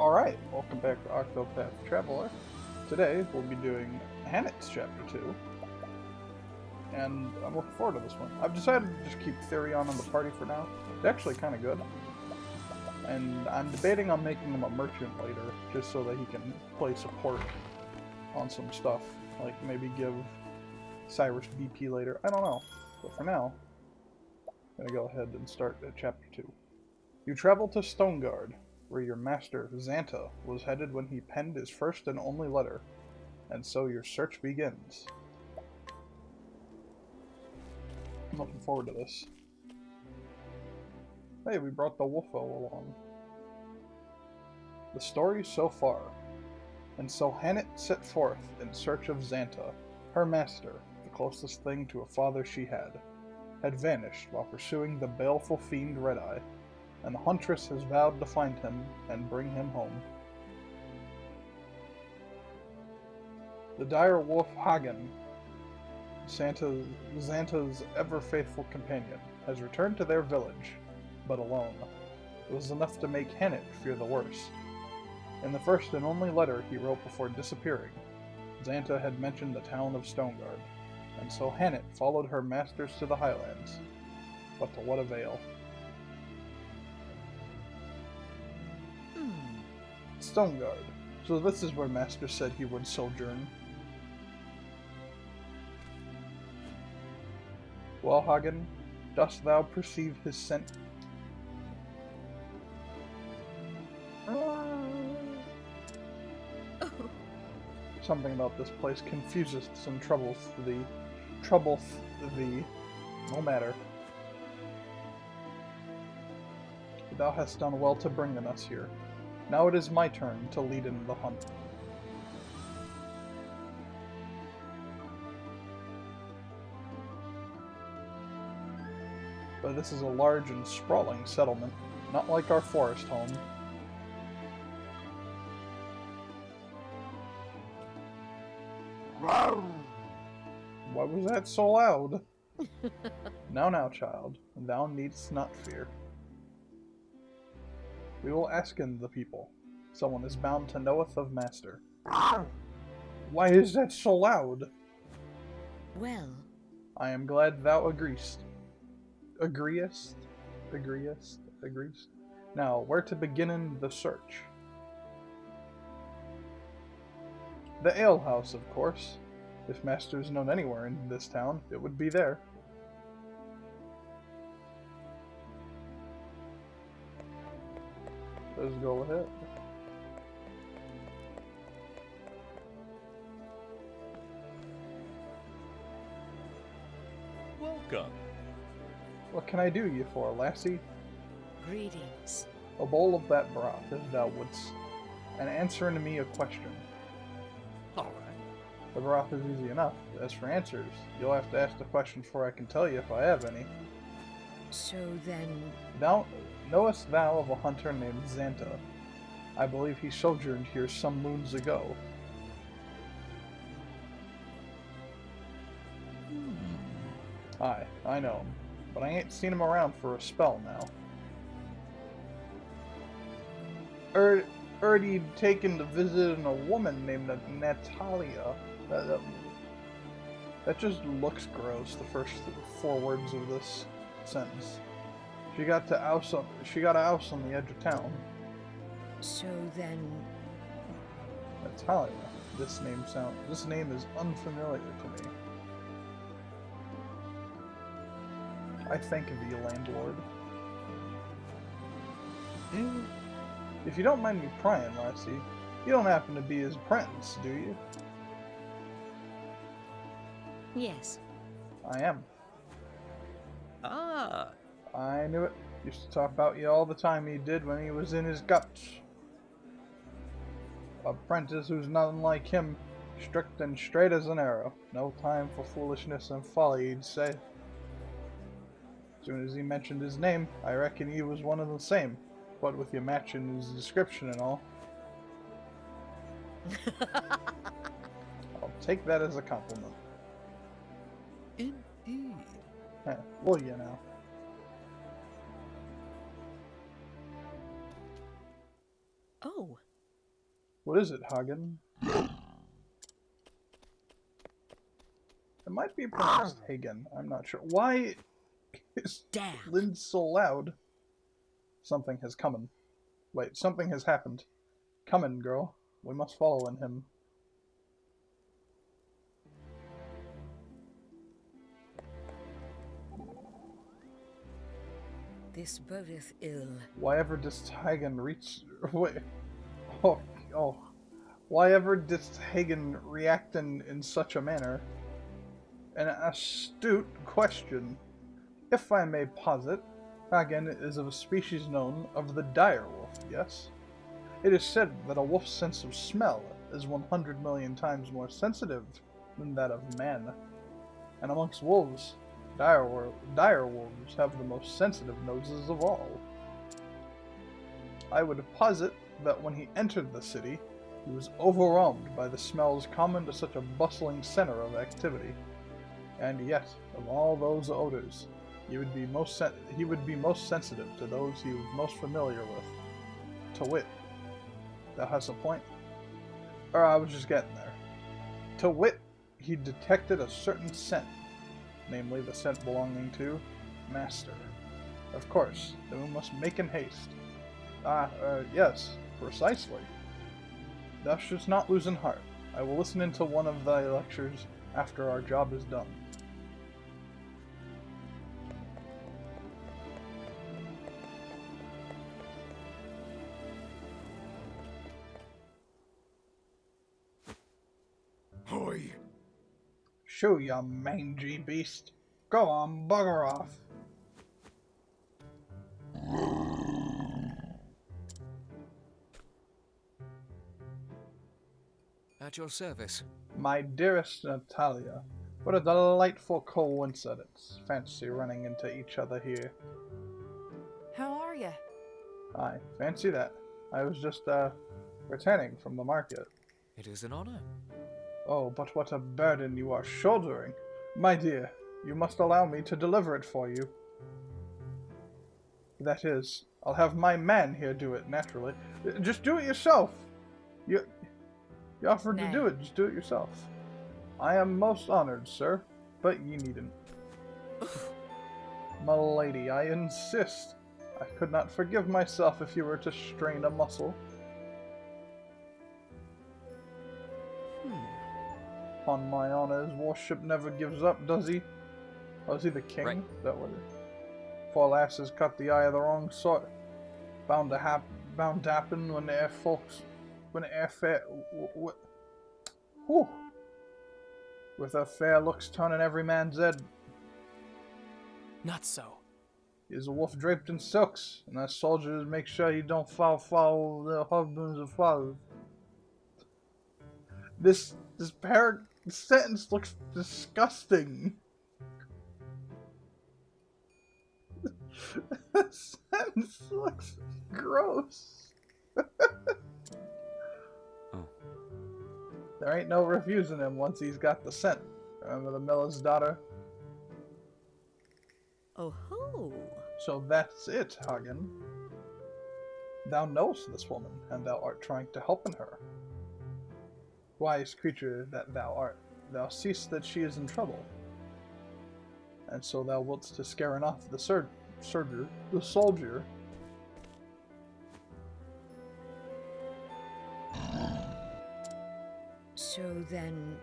Alright, welcome back to Octopath Traveler. Today we'll be doing Hannett's Chapter 2, and I'm looking forward to this one. I've decided to just keep Therion in the party for now. It's actually kind of good. And I'm debating on making him a merchant later, just so that he can play support on some stuff. Like maybe give Cyrus BP later. I don't know. But for now, I'm gonna go ahead and start at Chapter 2. You travel to Stoneguard, where your master, Xanta, was headed when he penned his first and only letter, and so your search begins. I'm looking forward to this. Hey, we brought the Wolfo along. The story so far. And so Hannett set forth in search of Xanta, her master, the closest thing to a father she had vanished while pursuing the baleful fiend Red-Eye, and the huntress has vowed to find him and bring him home. The dire wolf Hagen, Xanta's ever-faithful companion, has returned to their village, but alone. It was enough to make Hannett fear the worst. In the first and only letter he wrote before disappearing, Xanta had mentioned the town of Stoneguard, and so Hannett followed her masters to the highlands. But to what avail? Stoneguard. So this is where Master said he would sojourn. Well, Hagen, dost thou perceive his scent? Something about this place confuses and troubleth thee. No matter. Thou hast done well to bring us here. Now it is my turn to lead in the hunt. But this is a large and sprawling settlement, not like our forest home. Why was that so loud? Now, child, thou needst not fear. We will ask in the people. Someone is bound to knoweth of Master. Why is that so loud? Well, I am glad thou agreest. Now, where to begin in the search? The alehouse, of course. If Master is known anywhere in this town, it would be there. Let's go ahead. Welcome. What can I do you for, lassie? greetings. A bowl of that broth, if thou wouldst, and answer unto me a question. All right. The broth is easy enough. As for answers, you'll have to ask the questions before I can tell you if I have any. So then, Knowest thou of a hunter named Xanta? I believe he sojourned here some moons ago. Aye, I know him, but I ain't seen him around for a spell now. Heard he'd taken to visiting a woman named Natalia. That just looks gross, the first 4 words of this sentence. She got a house on the edge of town. so then, Natalia. This name is unfamiliar to me. I thank thee, landlord. If you don't mind me prying, lassie, you don't happen to be his apprentice, do you? yes. I am. Ah, I knew it. Used to talk about you all the time, he did when he was in his guts. Apprentice who's nothing like him, strict and straight as an arrow. No time for foolishness and folly, he'd say. As soon as he mentioned his name, I reckon he was one of the same, what with your match in his description and all. I'll take that as a compliment. indeed. Will you now? Oh, What is it, Hagen? It might be pronounced Hagen. I'm not sure. Why is Damn. Lynn so loud? Something has come. Wait, something has happened. Come in, girl. We must follow in him. This bodeth ill. Why ever does Hagen reach... Wait. Oh. Why ever does Hagen react in such a manner? An astute question. If I may posit, Hagen is of a species known of the dire wolf, yes? It is said that a wolf's sense of smell is 100 million times more sensitive than that of man. And amongst wolves, dire wolves have the most sensitive noses of all. I would posit that when he entered the city, he was overwhelmed by the smells common to such a bustling center of activity. And yet, of all those odors, he would be most sensitive to those he was most familiar with. To wit, that has a point. Or I was just getting there. To wit, he detected a certain scent, namely the scent belonging to Master. Of course, then we must make in haste. Yes, precisely. Thou shouldst not lose in heart. I will listen into one of thy lectures after our job is done. Hoy! Shoo, you mangy beast. Go on, bugger off. At your service. My dearest Natalia, what a delightful coincidence. Fancy running into each other here. How are you? Aye, fancy that. I was just, returning from the market. It is an honor. Oh, but what a burden you are shouldering. My dear, you must allow me to deliver it for you. That is, I'll have my man here do it, naturally. Just do it yourself. You offered to do it, just do it yourself. I am most honored, sir, but ye needn't. My lady, I insist. I could not forgive myself if you were to strain a muscle. On my honor, his worship never gives up, does he? Oh, is he the king? Right. Is that what it is? Four lasses cut the eye of the wrong sort. Bound to happen when the air folks, when the air fair, whew, with her fair looks turning every man's head. Not so. He's a wolf draped in silks, and that soldiers make sure he don't foul their husbands or fathers. This sentence looks disgusting. This sentence looks gross. Oh. There ain't no refusing him once he's got the scent. Remember the miller's daughter? Oh ho! So that's it, Hagen. Thou knowest this woman, and thou art trying to help in her. Wise creature that thou art, thou seest that she is in trouble. And so thou wiltst to scare off the soldier. So then...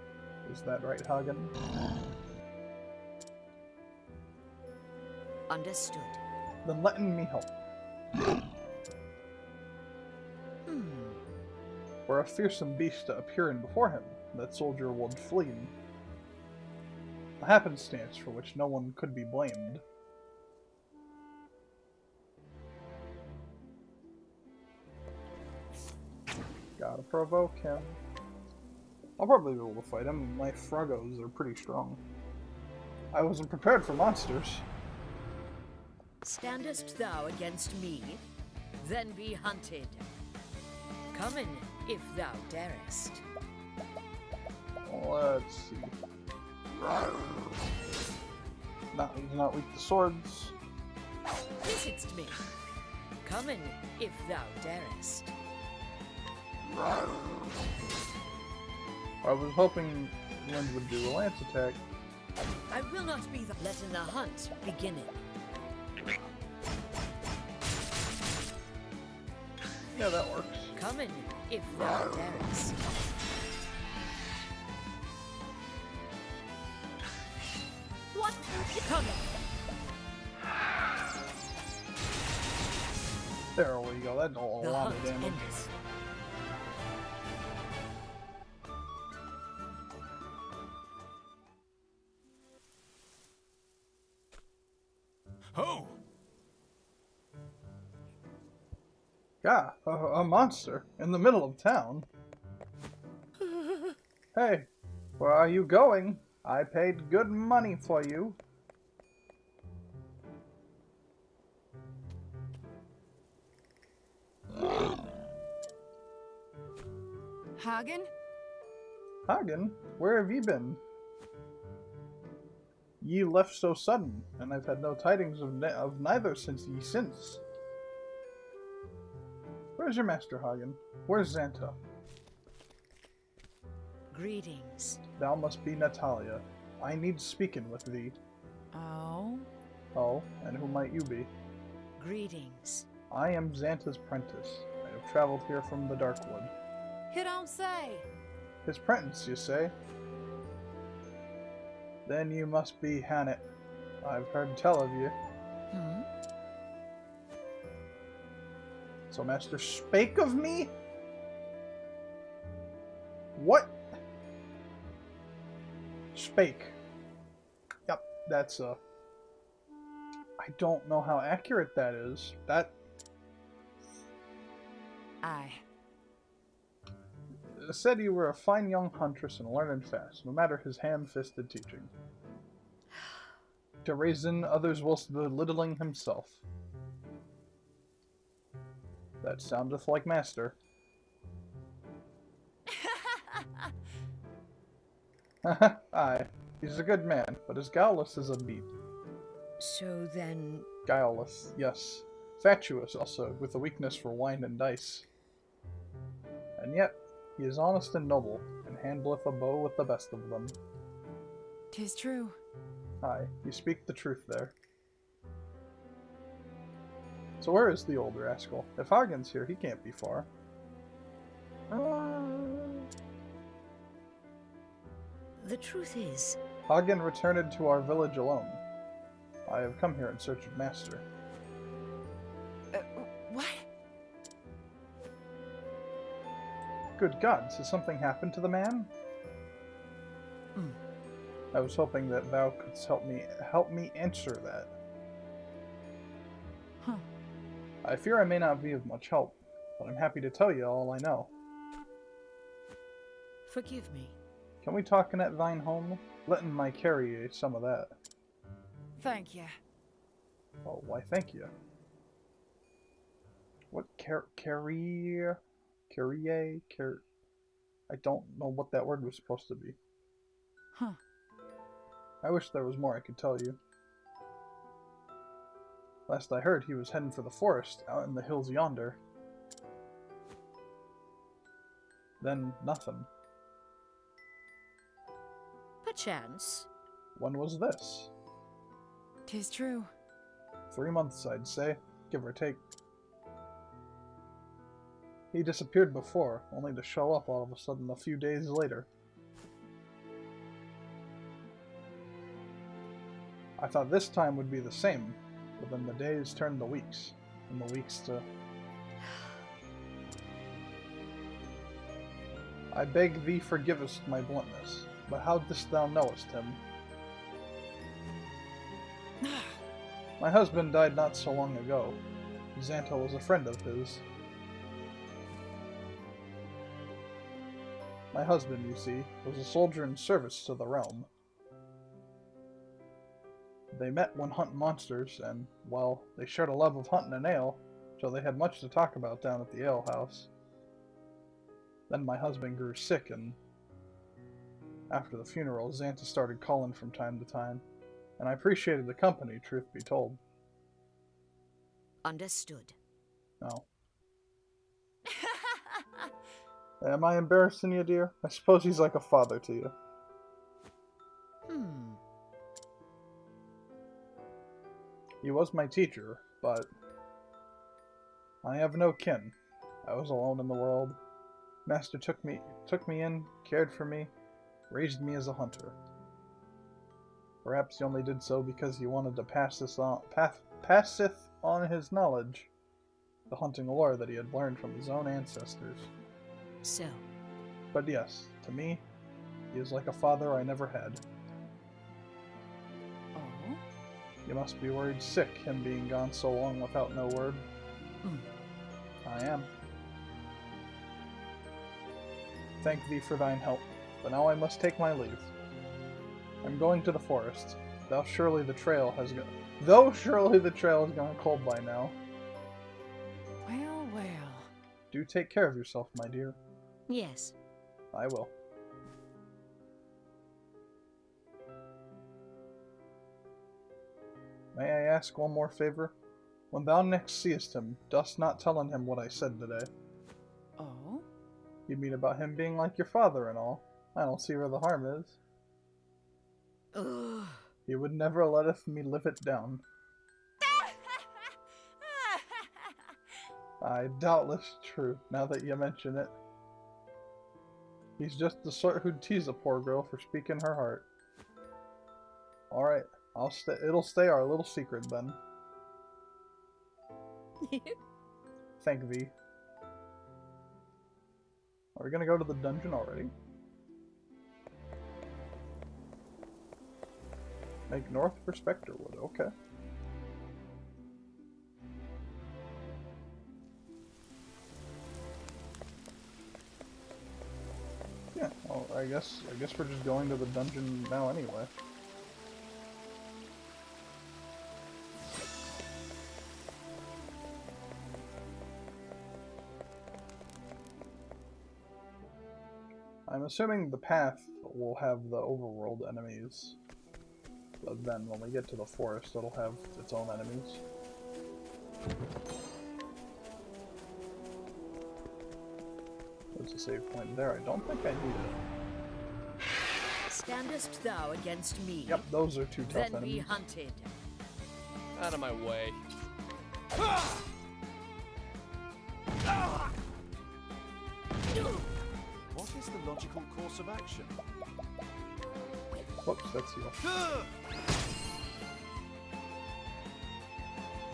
Is that right, Hagen? Understood. Then letting me help. Were a fearsome beast to appear in before him, that soldier would flee. A happenstance for which no one could be blamed. Gotta provoke him. I'll probably be able to fight him. My Frogos are pretty strong. I wasn't prepared for monsters. Standest thou against me? Then be hunted. Come in, if thou darest. Let's see. He's not weak to swords. Visit'st me. Come in, if thou darest. I was hoping Lind would do a lance attack. I will not be the letting the hunt beginning. Yeah, that works. Come in, if thou darest. What? Come in. There we go. That's a The lot hunt of damage. endeth. Ho! Yeah, a monster in the middle of town. Hey, where are you going? I paid good money for you. Hagen? Hagen, where have you been? Ye left so sudden, and I've had no tidings of neither since ye since. Where's your master, Hagen? Where's Xanta? Greetings. Thou must be Natalia. I need speaking with thee. Oh? Oh, and who might you be? Greetings. I am Xanta's prentice. I have traveled here from the Darkwood. You don't say. His prentice, you say? Then you must be Hannet. I've heard tell of you. Hmm? So Master spake of me? What? Spake. Yep, that's I don't know how accurate that is. That Aye. said you were a fine young huntress and learned fast, no matter his ham-fisted teaching. To reason others whilst belittling himself. That soundeth like master. Aye, he's a good man, but as guileless as a beet. So then, Guileless, yes. Fatuous also, with a weakness for wine and dice. And yet, he is honest and noble, and handleth a bow with the best of them. 'Tis true. Aye, you speak the truth there. So where is the old rascal? If Hagen's here, he can't be far. the truth is, Hagen returned to our village alone. I have come here in search of Master. What? Good gods, has something happened to the man? Hmm. I was hoping that thou couldst help me answer that. Huh. I fear I may not be of much help, but I'm happy to tell you all I know. forgive me. Can we talk in at thine home? Letting my carry some of that. Thank you. Oh, why thank you. What carry? I don't know what that word was supposed to be. Huh. I wish there was more I could tell you. Last I heard, he was heading for the forest out in the hills yonder. Then nothing. Perchance. When was this? 'Tis true. 3 months, I'd say, give or take. He disappeared before, only to show up all of a sudden a few days later. I thought this time would be the same, but then the days turned to weeks, and the weeks to... I beg thee forgivest my bluntness, but how didst thou knowest him? My husband died not so long ago. Xanta was a friend of his. My husband, you see, was a soldier in service to the realm. They met when hunting monsters, and, well, they shared a love of hunting and ale, so they had much to talk about down at the alehouse. Then my husband grew sick, and after the funeral, Xanta started calling from time to time, and I appreciated the company, truth be told. Understood. No. Am I embarrassing you, dear? I suppose he's like a father to you. He was my teacher, but I have no kin. I was alone in the world. Master took me in, cared for me, raised me as a hunter. Perhaps he only did so because he wanted to passeth on his knowledge, the hunting lore that he had learned from his own ancestors. So, But yes, to me, he is like a father I never had. Oh? You must be worried sick, him being gone so long without no word. I am. Thank thee for thine help, but now I must take my leave. I'm going to the forest. Though surely the trail has gone cold by now. Well, well. Do take care of yourself, my dear. yes. I will. May I ask one more favor? When thou next seest him, dost not tell him what I said today. Oh? You mean about him being like your father and all. I don't see where the harm is. Ugh. He would never letteth me live it down. Aye, doubtless true, now that you mention it. He's just the sort who'd tease a poor girl for speaking her heart. Alright, it'll stay our little secret then. Thank thee. Are we gonna go to the dungeon already? Make north for Specterwood, okay. Yeah, well, I guess we're just going to the dungeon now anyway. I'm assuming the path will have the overworld enemies, but then when we get to the forest, it'll have its own enemies. There's a save point there. I don't think I need it. Standest thou against me? Yep, those are two tough Then enemies. be hunted. Out of my way. What is the logical course of action? Whoops, that's you.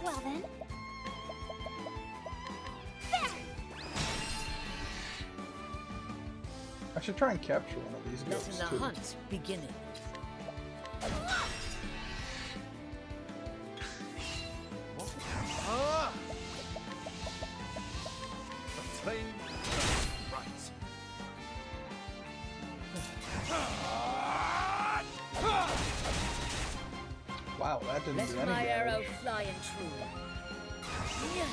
Well then. I should try and capture one of these Let ghosts the too. hunt begin. What? Ah! Obtain right. Wow, that didn't do Let any my arrow damage. fly and true. Yeah.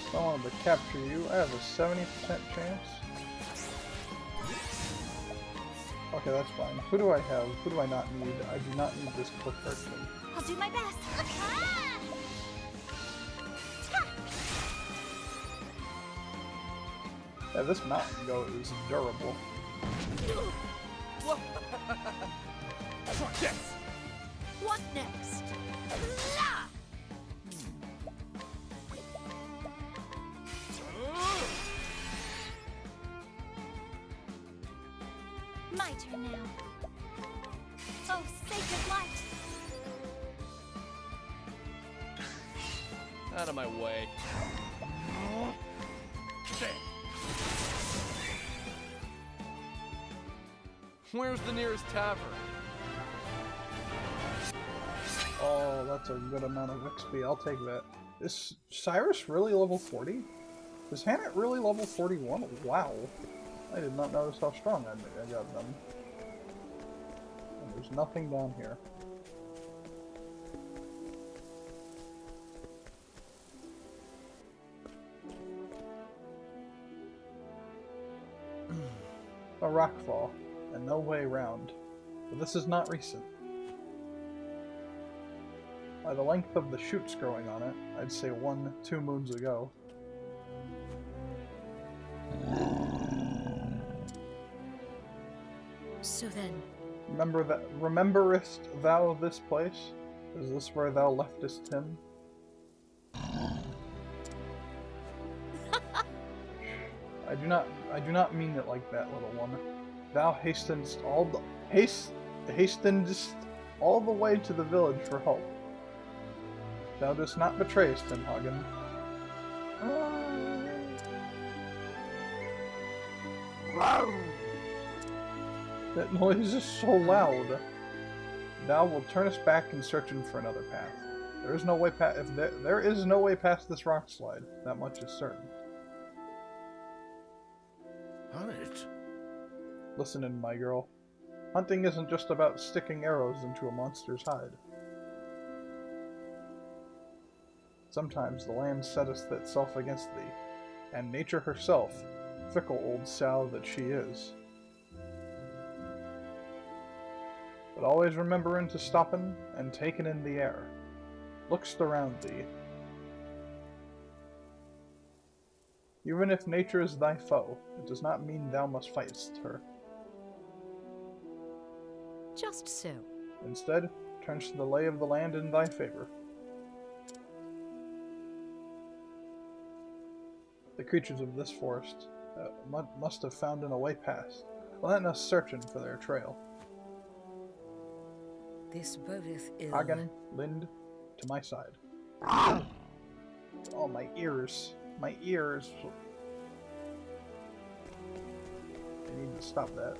If I wanted to capture you, I have a 70% chance. Okay, that's fine. Who do I have? Who do I not need? I do not need this quick person. I'll do my best. Yeah, this mountain goat is durable. Yes! What next? My turn now. Oh, sacred light. Out of my way. Where's the nearest tavern? Oh, that's a good amount of XP. I'll take that. Is Cyrus really level 40? Is Hannah really level 41? Wow. I did not notice how strong I got them. And there's nothing down here. A rockfall, and no way round. But this is not recent. By the length of the shoots growing on it, I'd say 1-2 moons ago. So then, Rememberest thou this place? Is this where thou leftest him? I do not mean it like that, little one. Thou hastenedst all the way to the village for help. Thou dost not betrayest him, Hagen. That noise is so loud. Thou wilt turn us back in searching for another path. There is no way past. If there is no way past this rock slide, that much is certain. Hannet? Listen in, my girl. Hunting isn't just about sticking arrows into a monster's hide. Sometimes the land setteth itself against thee, and nature herself, fickle old sow that she is. But always remembering to stoppin' and takin' in the air. Lookst around thee. Even if nature is thy foe, it does not mean thou must fightst her. just so. Instead, turns to the lay of the land in thy favor. The creatures of this forest must have found a way past, letting us searching for their trail. This bodeth ill. Hagen, Lind, to my side. Oh, my ears. My ears. I need to stop that.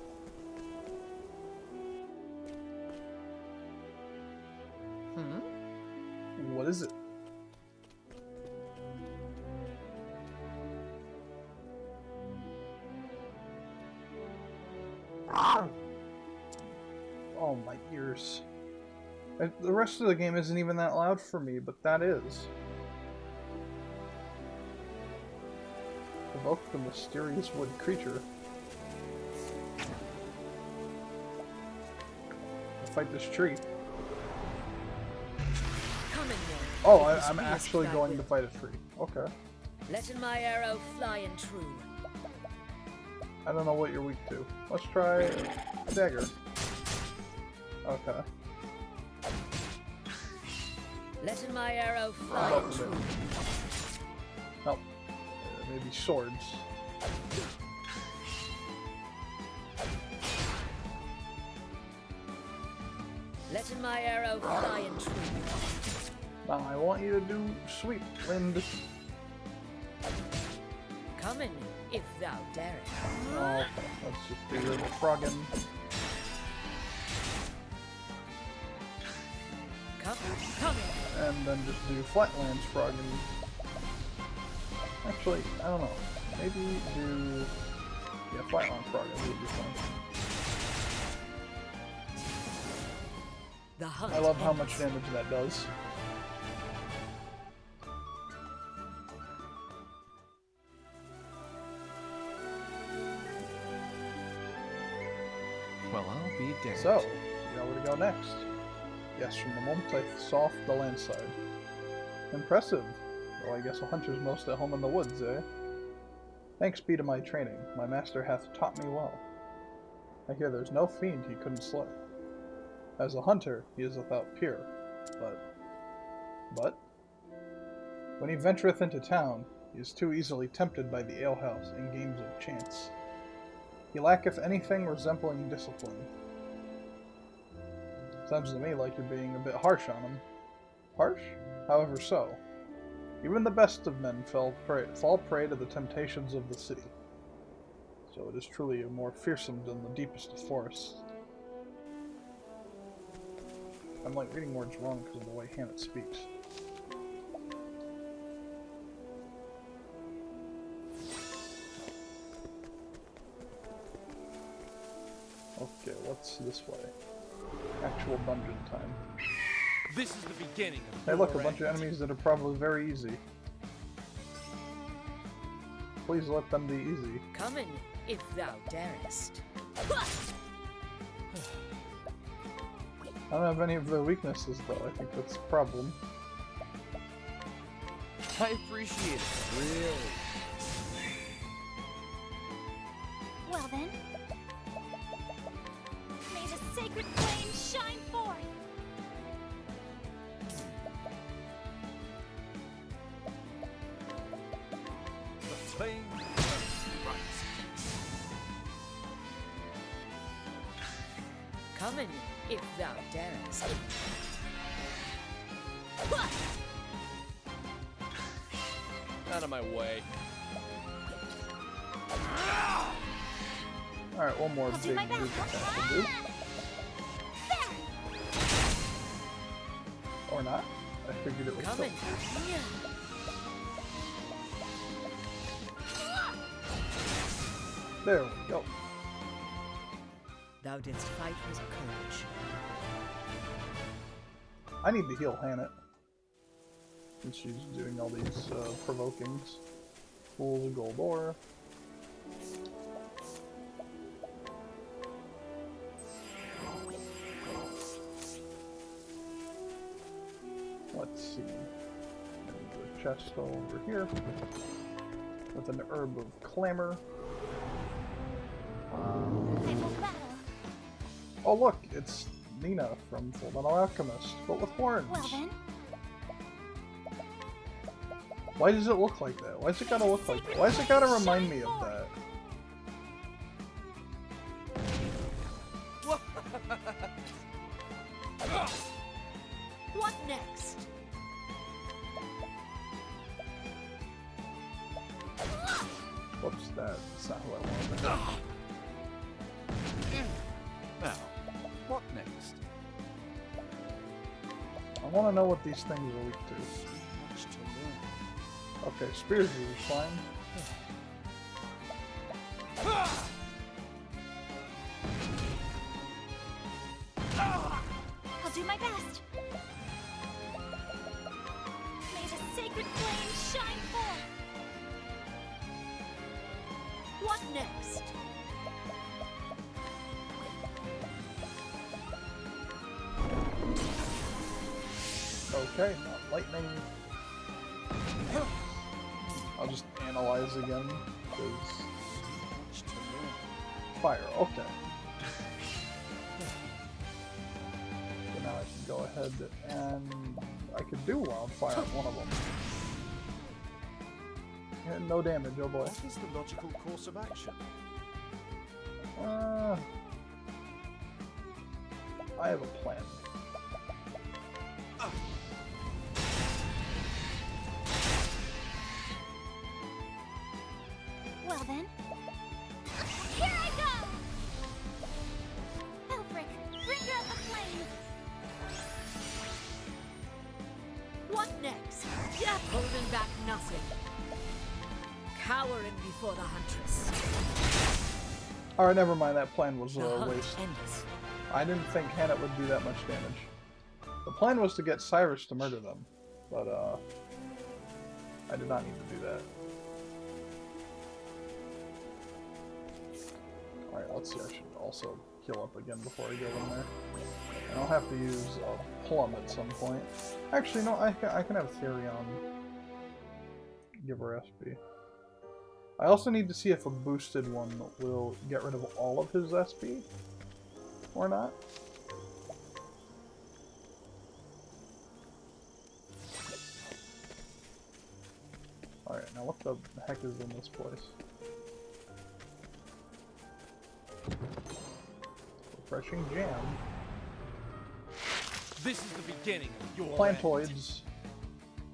What is it? Oh, my ears. The rest of the game isn't even that loud for me, but that is. Evoke the mysterious wood creature. I'll fight this tree. Come in then. Oh, It is I'm fierce actually thy going will. to fight a tree. Okay. Letting my arrow fly and true. I don't know what you're weak to. Let's try a dagger. Okay. Letting my arrow fly Oh, and true. Oh. Maybe swords. Letting my arrow fly and true. Now I want you to do sweep, Lind. Come in, if thou darest. Oh, okay. Let's just do the froggin. Come in. And then just do flatlands froggin. Actually, I don't know. Maybe do... Yeah, flatland froggin would be fun. The hunt I love how ends. much damage that does. Well, I'll be damned. So, you know where to go next. Yes, from the moment I saw off the landside. Impressive. Though I guess a hunter's most at home in the woods, eh? Thanks be to my training, my master hath taught me well. I hear there's no fiend he couldn't slay. As a hunter, he is without peer, but when he ventureth into town, he is too easily tempted by the alehouse and games of chance. He lacketh anything resembling discipline. Sounds to me like you're being a bit harsh on him. Harsh? However so. Even the best of men fall prey to the temptations of the city. So it is truly more fearsome than the deepest of forests. I'm like reading words wrong because of the way Hannah speaks. Okay, what's this way? Actual dungeon time. This is the beginning of Hey look, a your bunch of end. enemies that are probably very easy. Please let them be easy. Come in, if thou darest. I don't have any of their weaknesses though, I think that's a problem. I appreciate it, really. Well then, sacred flame shine forth. The flame rises. Come in if thou darest. Out of my way. Alright, one more I'll do big my best. group attack will do. Or not. I figured it was Come still. in. There we go. Thou didst fight with courage. I need to heal Hannah. Since she's doing all these provokings. Pools of gold ore. Let's see. There's a chest over here. With an herb of clamor. I will battle. Oh look, it's Nina from Fullmetal Alchemist, but with horns. Well then, Why does it look like that? Why's it gotta look like that? Why's it gotta remind me of that? What next? Whoops, that's not who I wanted. Now, what next? I want to know what these things are weak to. Much to learn. Okay, spears is fine. I'll do my best. May the sacred flame shine forth. What next? Okay, not lightning. I'll just analyze again, because Much to learn. fire, okay. So now I can go ahead and I could do wildfire on one of them. And no damage, oh boy. What is the logical course of action? I have a plan. Well then, here I go! Elfric, bring out the flame! What next? Holding back nothing. Cowering before the huntress. Alright, never mind, that plan was The a hunt waste. endeth. I didn't think Hannah would do that much damage. The plan was to get Cyrus to murder them, but I did not need to do that. Alright, let's see, I should also heal up again before I go in there. And I'll have to use a plum at some point. Actually, no, I can have Therion give her SP. I also need to see if a boosted one will get rid of all of his SP, or not. Alright, now what the heck is in this place? Refreshing jam. This is the beginning of your end. Plantoids.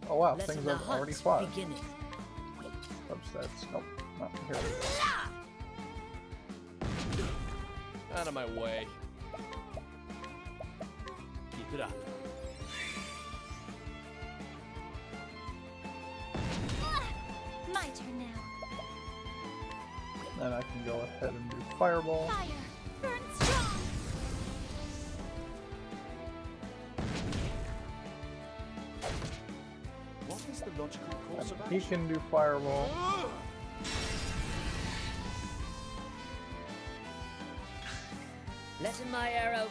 Oh wow, Let things the I've already hunt fought. beginneth. Substats. Nope. Not here. We go. Out of my way. Keep it up. My turn now. Then I can go ahead and do Fireball. Fire, burn strong! What is the logical course of And he action? can do Fireball. Letting my arrow.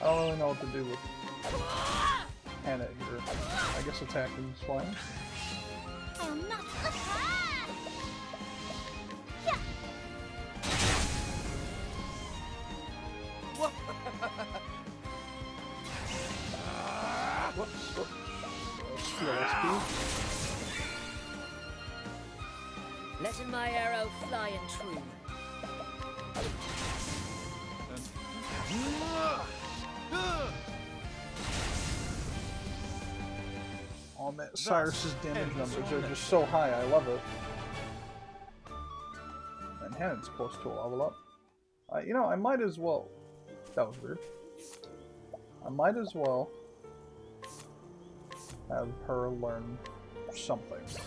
I don't really know what to do with Hannah here. I guess attacking is fine. I'll not. Yeah. Letting my arrow fly and true. Oh man, Cyrus's damage numbers are just so high, I love it. And Hannon's close to a level up. You know, I might as well... That was weird. I might as well have her learn something so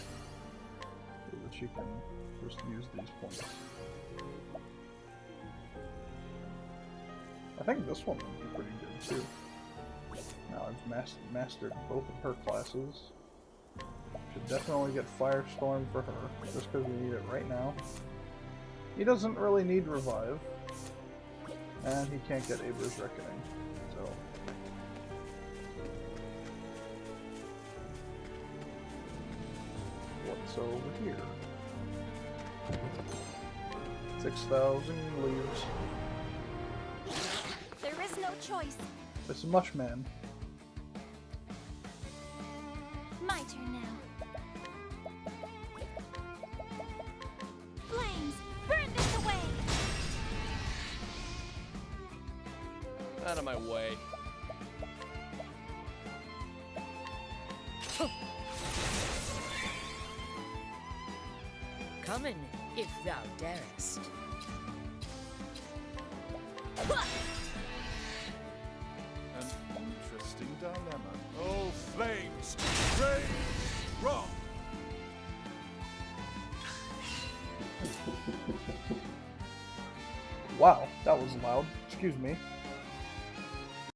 that she can just use these points. I think this one would be pretty good too. Now I've mastered both of her classes. Should definitely get Firestorm for her, just because we need it right now. He doesn't really need Revive, and he can't get Abra's Reckoning, so... What's over here? 6,000 leaves. There is no choice. This is Mushman. My turn now. Flames, burn this away. Out of my way. Come in, if thou darest. An interesting dilemma. Oh, flames! Rage! Wrong! Wow, that was loud. Excuse me.